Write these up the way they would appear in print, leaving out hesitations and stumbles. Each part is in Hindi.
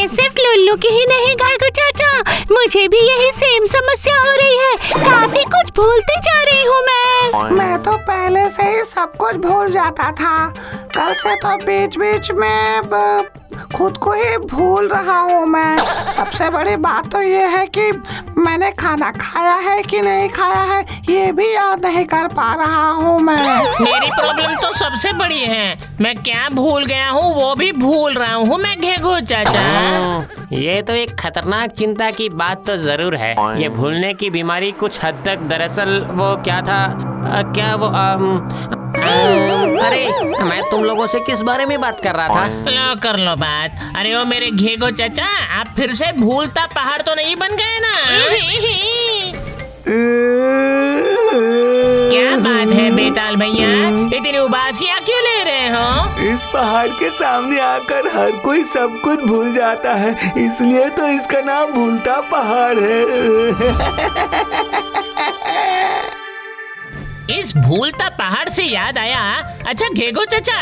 सिर्फ लुल्लू की ही नहीं घाघू चाचा, मुझे भी यही सेम समस्या हो रही है। काफी कुछ भूलती जा रही हूँ मैं तो पहले से ही सब कुछ भूल जाता था। कल से तो बीच बीच में खुद को ही भूल रहा हूँ मैं। सबसे बड़ी बात तो ये है कि मैंने खाना खाया है कि नहीं खाया है ये भी याद नहीं कर पा रहा हूँ मैं। मेरी प्रॉब्लम तो सबसे बड़ी है, मैं क्या भूल गया हूँ वो भी भूल रहा हूँ मैं घेघू चाचा। ये तो एक खतरनाक चिंता की बात तो जरूर है। ये भूलने की बीमारी कुछ हद तक दरअसल वो क्या था अरे मैं तुम लोगों से किस बारे में बात कर रहा था? लो कर लो बात। अरे ओ मेरे घेघू चाचा, आप फिर से भूलता पहाड़ तो नहीं बन गए ना? क्या बात है बेताल भैया, इतनी उबासियाँ क्यों ले रहे हो? इस पहाड़ के सामने आकर हर कोई सब कुछ भूल जाता है, इसलिए तो इसका नाम भूलता पहाड़ है। इस भूलता पहाड़ से याद आया, अच्छा घेघू चाचा,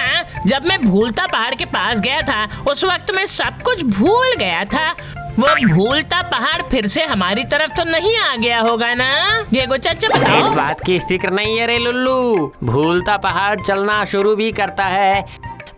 जब मैं भूलता पहाड़ के पास गया था उस वक्त मैं सब कुछ भूल गया था। वो भूलता पहाड़ फिर से हमारी तरफ तो नहीं आ गया होगा ना घेघू चाचा, बताओ। इस बात की फिक्र नहीं है रे लुल्लू। भूलता पहाड़ चलना शुरू भी करता है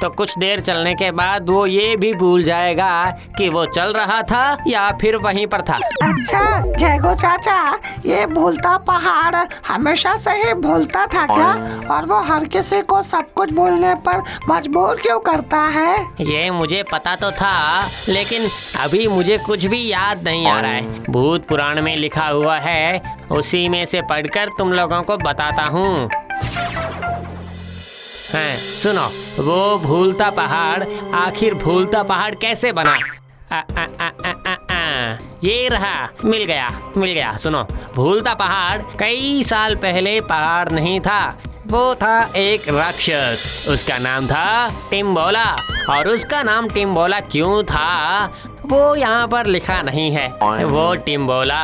तो कुछ देर चलने के बाद वो ये भी भूल जाएगा कि वो चल रहा था या फिर वहीं पर था। अच्छा घेघू चाचा, ये भूलता पहाड़ हमेशा से ही भूलता था क्या? और वो हर किसी को सब कुछ भूलने पर मजबूर क्यों करता है? ये मुझे पता तो था, लेकिन अभी मुझे कुछ भी याद नहीं आ रहा है। भूत पुराण में लिखा हुआ है, उसी में से पढ़कर तुम लोगों को बताता हूँ। हाँ, सुनो, वो भूलता पहाड़ आखिर भूलता पहाड़ कैसे बना? ये रहा, मिल गया। सुनो, भूलता पहाड़ कई साल पहले पहाड़ नहीं था, वो था एक राक्षस। उसका नाम था टिम्बोला। और उसका नाम टिम्बोला क्यों था वो यहाँ पर लिखा नहीं है। वो टिम्बोला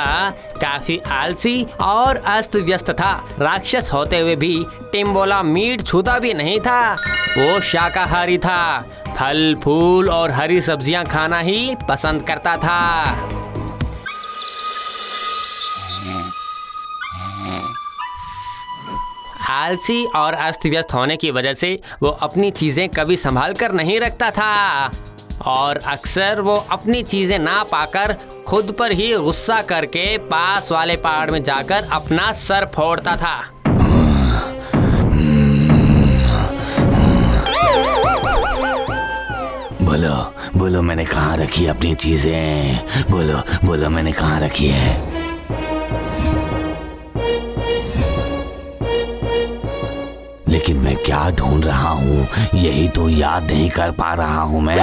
काफी आलसी और अस्त व्यस्त था। राक्षस होते हुए भी टिम्बोला मीट छूता भी नहीं था। वो शाकाहारी था, फल फूल और हरी सब्जियां खाना ही पसंद करता था। आलसी और अस्त व्यस्त होने की वजह से वो अपनी चीजें कभी संभाल कर नहीं रखता था और अक्सर वो अपनी चीजें ना पाकर खुद पर ही गुस्सा करके पास वाले पहाड़ में जाकर अपना सर फोड़ता था। बोलो मैंने कहाँ रखी अपनी चीजें? बोलो मैंने कहाँ रखी है? लेकिन मैं क्या ढूंढ रहा हूँ यही तो याद नहीं कर पा रहा हूँ मैं।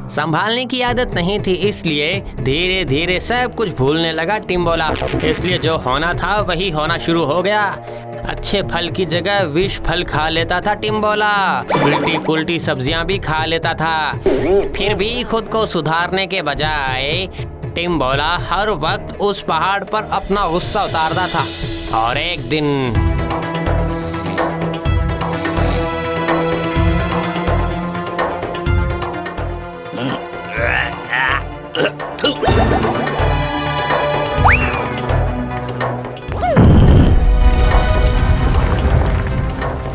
संभालने की आदत नहीं थी, इसलिए धीरे धीरे सब कुछ भूलने लगा टिम्बोला। इसलिए जो होना था वही होना शुरू हो गया। अच्छे फल की जगह विष फल खा लेता था टिम्बोला। उल्टी पुल्टी सब्जियां भी खा लेता था। फिर भी खुद को सुधारने के बजाय टिम्बोला हर वक्त उस पहाड़ पर अपना गुस्सा उतारता था। और एक दिन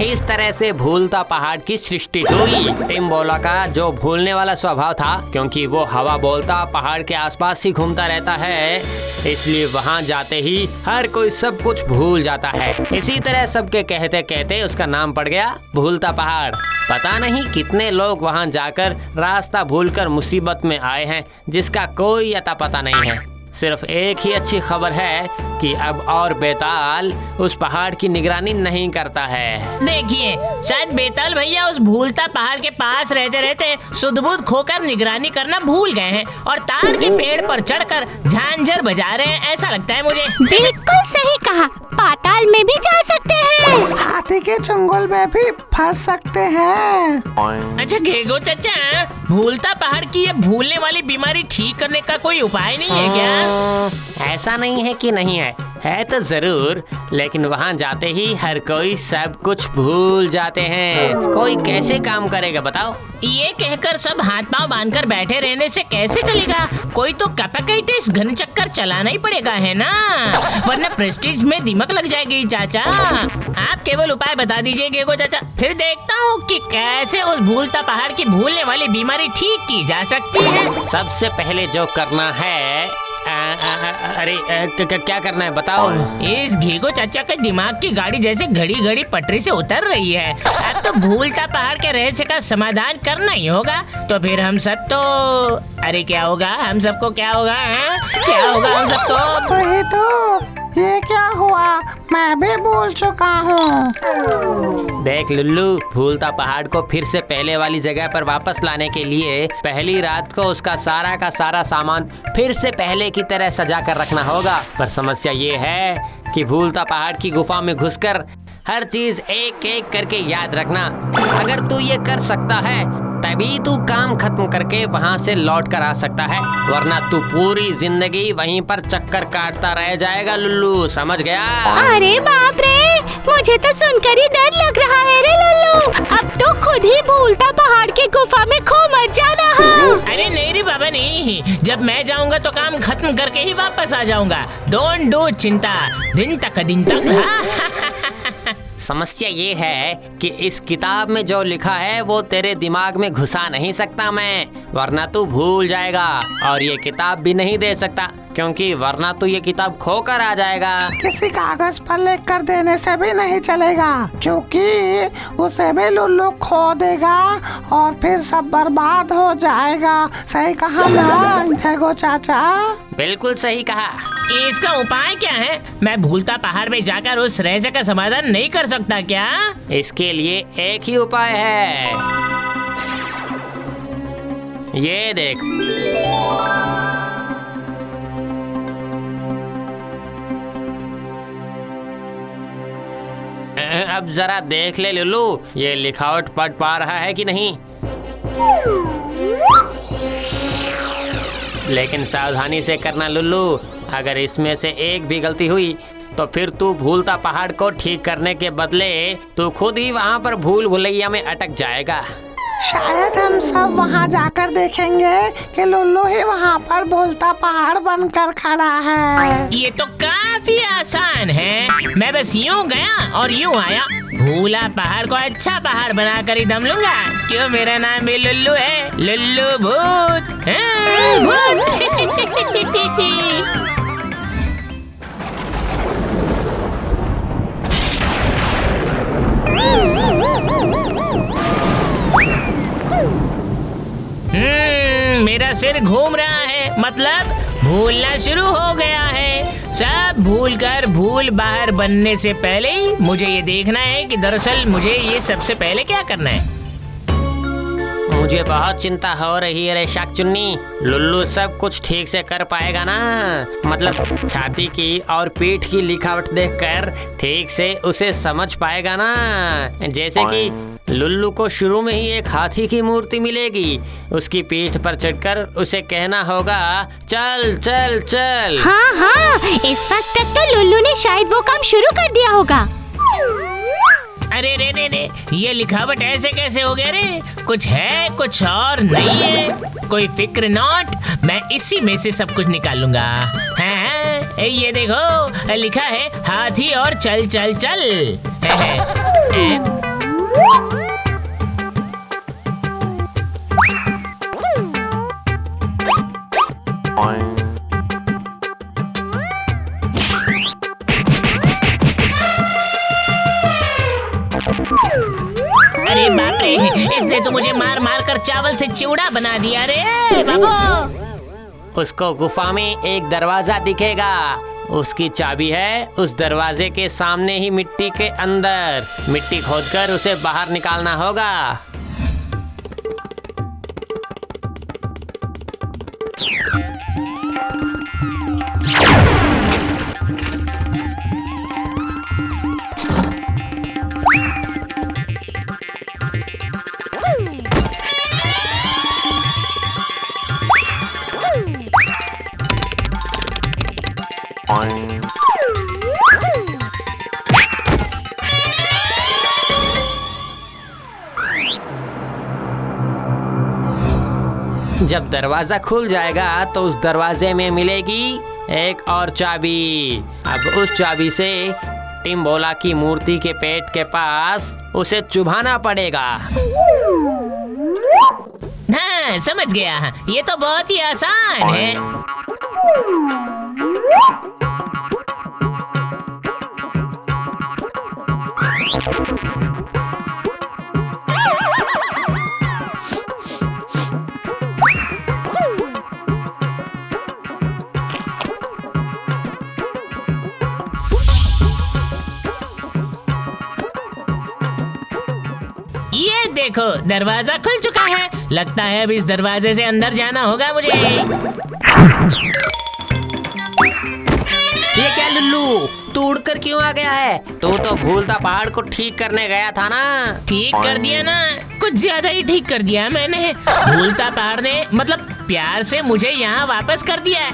इस तरह से भूलता पहाड़ की सृष्टि हुई। टिम्बोला का जो भूलने वाला स्वभाव था, क्योंकि वो हवा बोलता पहाड़ के आसपास ही घूमता रहता है, इसलिए वहाँ जाते ही हर कोई सब कुछ भूल जाता है। इसी तरह सबके कहते कहते उसका नाम पड़ गया भूलता पहाड़। पता नहीं कितने लोग वहाँ जाकर रास्ता भूलकर मुसीबत में आए हैं, जिसका कोई अता पता नहीं है। सिर्फ एक ही अच्छी खबर है कि अब और बेताल उस पहाड़ की निगरानी नहीं करता है। देखिए, शायद बेताल भैया उस भूलता पहाड़ के पास रहते रहते सुध-बुध खोकर निगरानी करना भूल गए हैं और ताड़ के पेड़ पर चढ़कर झांझर बजा रहे हैं, ऐसा लगता है मुझे। बिल्कुल सही कहा, पाताल में भी जा सकते हैं, हाथी के चंगुल में भी फंस सकते हैं। अच्छा घेघू चाचा, भूलता पहाड़ की ये भूलने वाली बीमारी ठीक करने का कोई उपाय नहीं है क्या? ऐसा नहीं है कि नहीं है, है तो जरूर, लेकिन वहाँ जाते ही हर कोई सब कुछ भूल जाते हैं। कोई कैसे काम करेगा बताओ? ये कहकर सब हाथ पांव बांधकर बैठे रहने से कैसे चलेगा? कोई तो कैपेकाइटिस घन चक्कर चलाना ही पड़ेगा, है ना? वरना प्रेस्टीज में दिमक लग जाएगी चाचा। आप केवल उपाय बता दीजिए गेगो चाचा, फिर देखता हूँ कि कैसे उस भूलता पहाड़ की भूलने वाली बीमारी ठीक की जा सकती है। सबसे पहले जो करना है, अरे क्या करना है बताओ? इस घेगो चाचा के दिमाग की गाड़ी जैसे घड़ी घड़ी पटरी से उतर रही है। अब तो भूलता पहाड़ के रहस्य का समाधान करना ही होगा। तो फिर हम सब तो, अरे क्या होगा हम सबको, क्या होगा क्या होगा हम सबको? वही तो, ये क्या हुआ? मैं भी भूल चुका हूँ। देख लुल्लू, भूलता पहाड़ को फिर से पहले वाली जगह पर वापस लाने के लिए पहली रात को उसका सारा का सारा सामान फिर से पहले की तरह सजा कर रखना होगा। पर समस्या ये है कि भूलता पहाड़ की गुफा में घुसकर हर चीज एक एक करके याद रखना। अगर तू ये कर सकता है तभी तू काम खत्म करके वहाँ से लौट कर आ सकता है, वरना तू पूरी जिंदगी वहीं पर चक्कर काटता रह जाएगा लुल्लू, समझ गया? अरे बाप रे, मुझे तो सुनकर ही डर लग रहा है रे लल्लू। अब तो खुद ही भूलता पहाड़ की गुफा में खो मत जाना। अरे नहीं रे बाबा नहीं, जब मैं जाऊंगा तो काम खत्म करके ही वापस आ जाऊंगा। डोंट डू चिंता, दिन तक। समस्या ये है कि इस किताब में जो लिखा है वो तेरे दिमाग में घुसा नहीं सकता मैं, वरना तू भूल जाएगा। और ये किताब भी नहीं दे सकता क्योंकि वरना तू ये किताब खो कर आ जाएगा। किसी कागज पर लिख कर देने से भी नहीं चलेगा, क्योंकि उसे भी लुल्लू खो देगा और फिर सब बर्बाद हो जाएगा। सही कहा ना घेगो चाचा? बिल्कुल सही कहा। इसका उपाय क्या है? मैं भूलता पहाड़ में जाकर उस रहस्य का समाधान नहीं कर सकता क्या? इसके लिए एक ही उपाय है, ये देख। अब जरा देख ले लुल्लू, ये लिखावट पढ़ पा रहा है कि नहीं? लेकिन सावधानी से करना लुल्लू, अगर इसमें से एक भी गलती हुई तो फिर तू भूलता पहाड़ को ठीक करने के बदले तू खुद ही वहाँ पर भूल भुलैया में अटक जाएगा। शायद हम सब वहाँ जाकर देखेंगे कि लुल्लू ही वहाँ पर भूलता पहाड़ बनकर खड़ा है। ये तो काफी आसान है। मैं बस यूं गया और यूं आया। भूला पहाड़ को अच्छा पहाड़ बनाकर ही दम लूंगा। क्यों, मेरा नाम भी लुल्लू है, लुल्लू भूत। हाँ, भूत। मेरा सिर घूम रहा है, मतलब भूलना शुरू हो गया है। सब भूलकर भूल बाहर बनने से पहले ही मुझे ये देखना है कि दरअसल मुझे ये सबसे पहले क्या करना है। मुझे बहुत चिंता हो रही है रे शाकचुन्नी। लुल्लू सब कुछ ठीक से कर पाएगा ना? मतलब छाती की और पीठ की लिखावट देखकर ठीक से उसे समझ पाएगा ना? जैसे कि लुल्लू को शुरू में ही एक हाथी की मूर्ति मिलेगी, उसकी पीठ पर चढ़कर उसे कहना होगा चल चल चल। हाँ हाँ, इस वक्त तक तो लुल्लू ने शायद वो काम शुरू कर दिया होगा। अरे रे रे रे, ये लिखावट ऐसे कैसे हो गया रे? कुछ है कुछ और नहीं है। कोई फिक्र नॉट, मैं इसी में से सब कुछ निकाल लूंगा। हाँ, ये देखो लिखा है हाथी और चल चल चल। अरे बाप रे, इसने तो मुझे मार मार कर चावल से चिवड़ा बना दिया रे बाबू। उसको गुफा में एक दरवाजा दिखेगा, उसकी चाबी है उस दरवाजे के सामने ही मिट्टी के अंदर। मिट्टी खोदकर उसे बाहर निकालना होगा। जब दरवाजा खुल जाएगा तो उस दरवाजे में मिलेगी एक और चाबी। अब उस चाबी से टिम्बोला की मूर्ति के पेट के पास उसे चुभाना पड़ेगा। हाँ, समझ गया। ये तो बहुत ही आसान है। ये देखो, दरवाजा खुल चुका है। लगता है अब इस दरवाजे से अंदर जाना होगा मुझे। ये क्या लुल्लू, तू उड़कर क्यों आ गया है? तू तो भूलता पहाड़ को ठीक करने गया था ना। ठीक कर दिया ना, कुछ ज्यादा ही ठीक कर दिया मैंने। भूलता पहाड़ ने मतलब प्यार से मुझे यहाँ वापस कर दिया है।